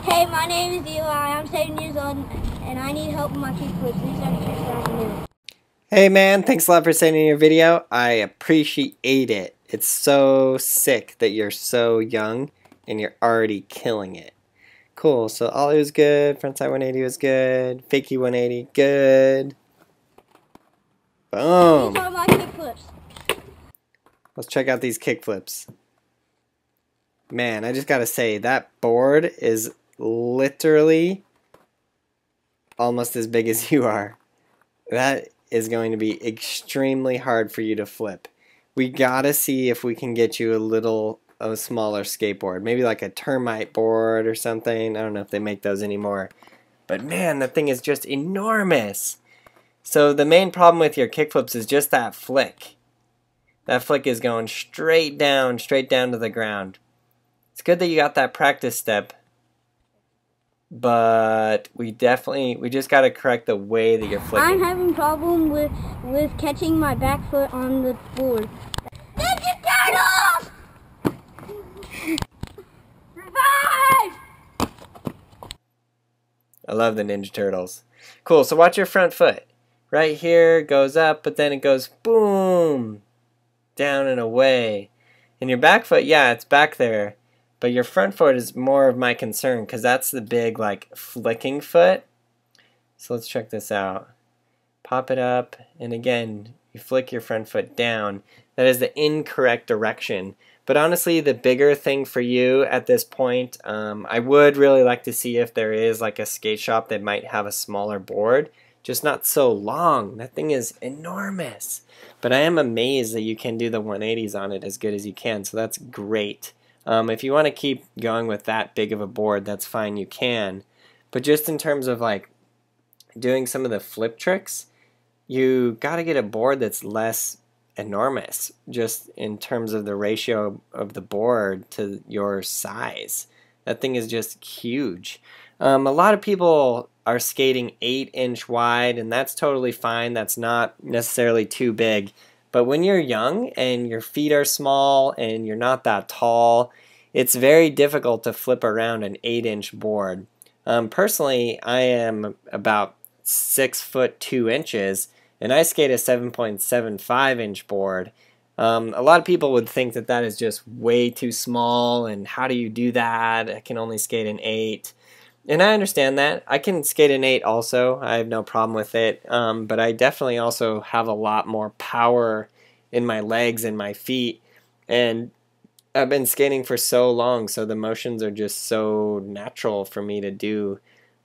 Hey, my name is Eli. I'm 7 years old, and I need help with my kickflips. These are the tricks that I can do. Hey man, thanks a lot for sending your video. I appreciate it. It's so sick that you're so young and you're already killing it. Cool, so ollie was good, frontside 180 was good, fakie 180, good. Boom! These are my kickflips. Let's check out these kickflips. Man, I just gotta say, that board is literally almost as big as you are. That is going to be extremely hard for you to flip. We gotta see if we can get you a smaller skateboard. Maybe like a termite board or something. I don't know if they make those anymore. But man, that thing is just enormous. So the main problem with your kickflips is just that flick. That flick is going straight down to the ground. It's good that you got that practice step, but we just got to correct the way that you're flicking. I'm having a problem with catching my back foot on the board. Ninja Turtles! Revive! I love the Ninja Turtles. Cool, so watch your front foot. Right here goes up, but then it goes boom, down and away. And your back foot, yeah, it's back there. But your front foot is more of my concern because that's the big like flicking foot. So let's check this out. Pop it up, and again, you flick your front foot down. That is the incorrect direction. But honestly, the bigger thing for you at this point, I would really like to see if there is like a skate shop that might have a smaller board. Just not so long. That thing is enormous. But I am amazed that you can do the 180s on it as good as you can, so that's great. If you want to keep going with that big of a board, that's fine, you can. But just in terms of like doing some of the flip tricks, you got to get a board that's less enormous, just in terms of the ratio of the board to your size. That thing is just huge. A lot of people are skating 8-inch wide, and that's totally fine. That's not necessarily too big. But when you're young and your feet are small and you're not that tall, it's very difficult to flip around an 8-inch board. Personally, I am about 6 foot 2 inches, and I skate a 7.75-inch board. A lot of people would think that that is just way too small, and how do you do that? I can only skate an 8. And I understand that. I can skate an 8 also. I have no problem with it. But I definitely also have a lot more power in my legs and my feet. And I've been skating for so long, so the motions are just so natural for me to do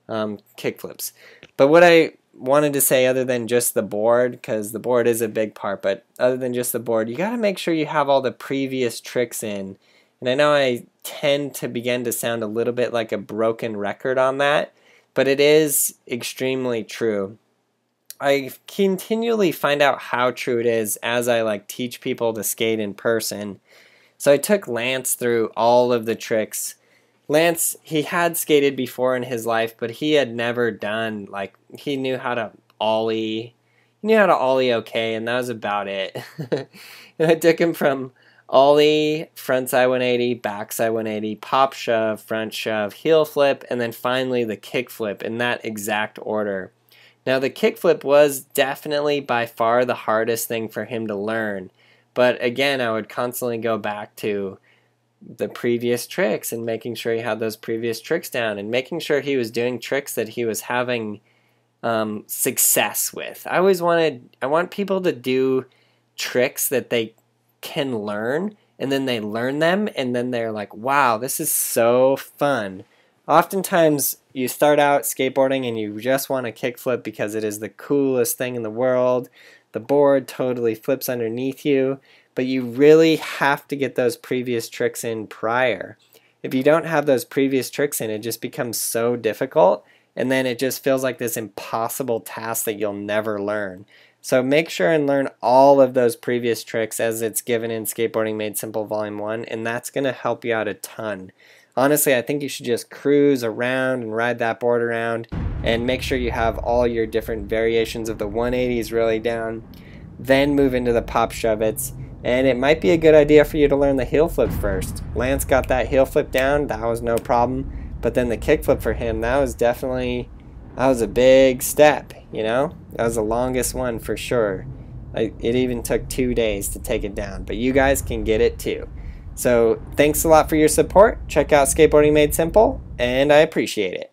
kickflips. But what I wanted to say, other than just the board, because the board is a big part, but other than just the board, you got to make sure you have all the previous tricks in. And I know I tend to begin to sound a little bit like a broken record on that, but it is extremely true. I continually find out how true it is as I like teach people to skate in person. So I took Lance through all of the tricks. Lance, he had skated before in his life, but he had never done, like, he knew how to ollie. He knew how to ollie okay, and that was about it. And I took him from ollie, frontside 180, backside 180, pop shove, front shove, heel flip, and then finally the kick flip in that exact order. Now the kick flip was definitely by far the hardest thing for him to learn, but again I would constantly go back to the previous tricks and making sure he had those previous tricks down and making sure he was doing tricks that he was having success with. I want people to do tricks that they can learn, and then they learn them, and then they're like, wow, this is so fun. Oftentimes you start out skateboarding and you just want to kickflip because it is the coolest thing in the world. The board totally flips underneath you, but you really have to get those previous tricks in prior. If you don't have those previous tricks in, it just becomes so difficult, and then it just feels like this impossible task that you'll never learn. So make sure and learn all of those previous tricks as it's given in Skateboarding Made Simple Volume 1, and that's going to help you out a ton. Honestly, I think you should just cruise around and ride that board around and make sure you have all your different variations of the 180s really down. Then move into the pop shove-its, and it might be a good idea for you to learn the heel flip first. Lance got that heel flip down, that was no problem. But then the kickflip for him, that was a big step, you know? That was the longest one for sure. It even took 2 days to take it down, but you guys can get it too. So thanks a lot for your support. Check out Skateboarding Made Simple, and I appreciate it.